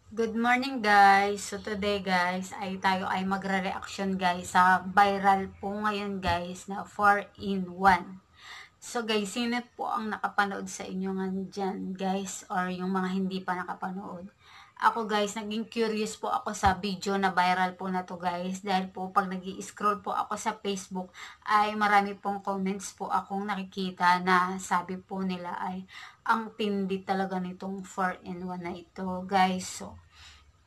Good morning guys. So today guys ay tayo ay magre-reaction guys sa viral po ngayon guys na 4-in-1. So guys, sino po ang nakapanood sa inyo dyan guys or yung mga hindi pa nakapanood? Ako guys, naging curious po ako sa video na viral po na to guys dahil po pag nag-i-scroll po ako sa Facebook ay marami pong comments po akong nakikita na sabi po nila ay ang tindi talaga nitong 4-in-1 na ito guys. So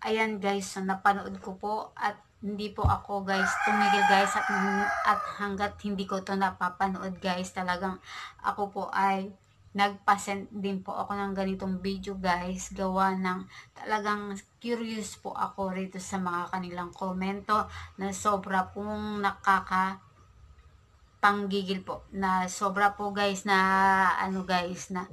ayan guys, so napanood ko po at hindi po ako guys tumigil guys at hanggat hindi ko to napapanood guys, talagang ako po ay nagpasend din po ako ng ganitong video guys, gawa ng talagang curious po ako rito sa mga kanilang komento na sobra pong panggigil po, na sobra po guys na ano guys na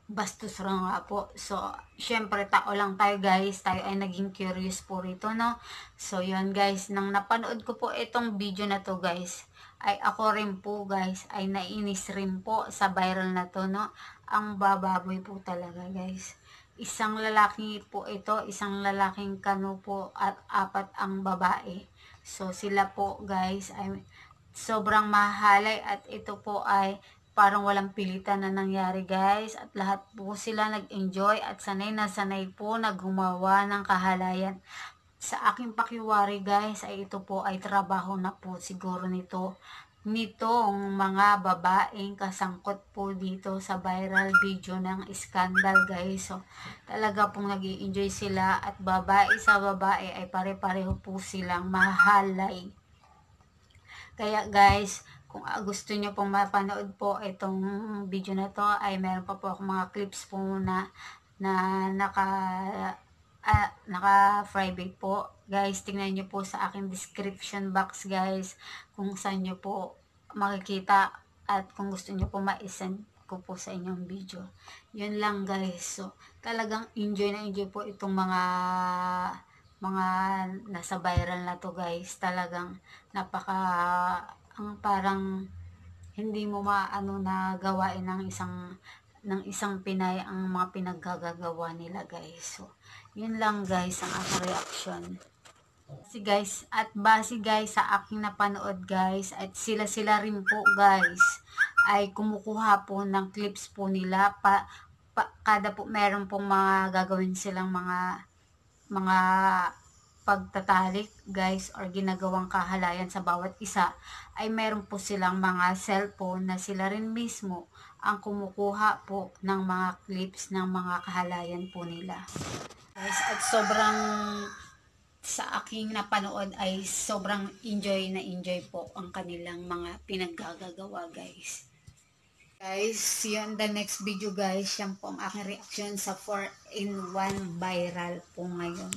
bastos lang nga po. So, syempre tao lang tayo guys. Tayo ay naging curious po rito, no? So, yun guys. Nang napanood ko po itong video na to guys, ay ako rin po guys, ay nainis rin po sa viral na to, no? Ang bababoy po talaga guys. Isang lalaki po ito, isang lalaking kano po at apat ang babae. So, sila po guys ay sobrang mahalay at ito po ay parang walang pilitan na nangyari guys, at lahat po sila nag-enjoy at sanay na sanay po na gumawa ng kahalayan. Sa aking pakiwari guys ay ito po ay trabaho na po siguro nitong mga babaeng kasangkot po dito sa viral video ng scandal guys. So talaga pong nag enjoy sila at babae sa babae ay pare-pareho po silang mahalay. Kaya guys, kung gusto nyo pong mapanood po itong video na to, ay meron pa po akong mga clips po na naka-private po. Guys, tingnan nyo po sa aking description box guys, kung saan nyo po makikita at kung gusto nyo po ma-send ko po sa inyong video. Yun lang guys. So, talagang enjoy na enjoy po itong mga nasa viral na to guys. Talagang napaka ang parang hindi mo maano na gawain ng isang Pinay ang mga pinaggagawa nila guys. So, yun lang guys ang aking reaction. Base guys sa aking napanood guys, at sila rin po guys ay kumukuha po ng clips po nila kada po meron pong mga gagawin silang mga pagtatalik guys or ginagawang kahalayan sa bawat isa, ay meron po silang mga cellphone na sila rin mismo ang kumukuha po ng mga clips ng mga kahalayan po nila guys. At sobrang sa aking napanood ay sobrang enjoy na enjoy po ang kanilang mga pinaggagawa guys. Guys, see you in the next video guys. Yan po ang aking reaction sa 4-in-1 viral po ngayon.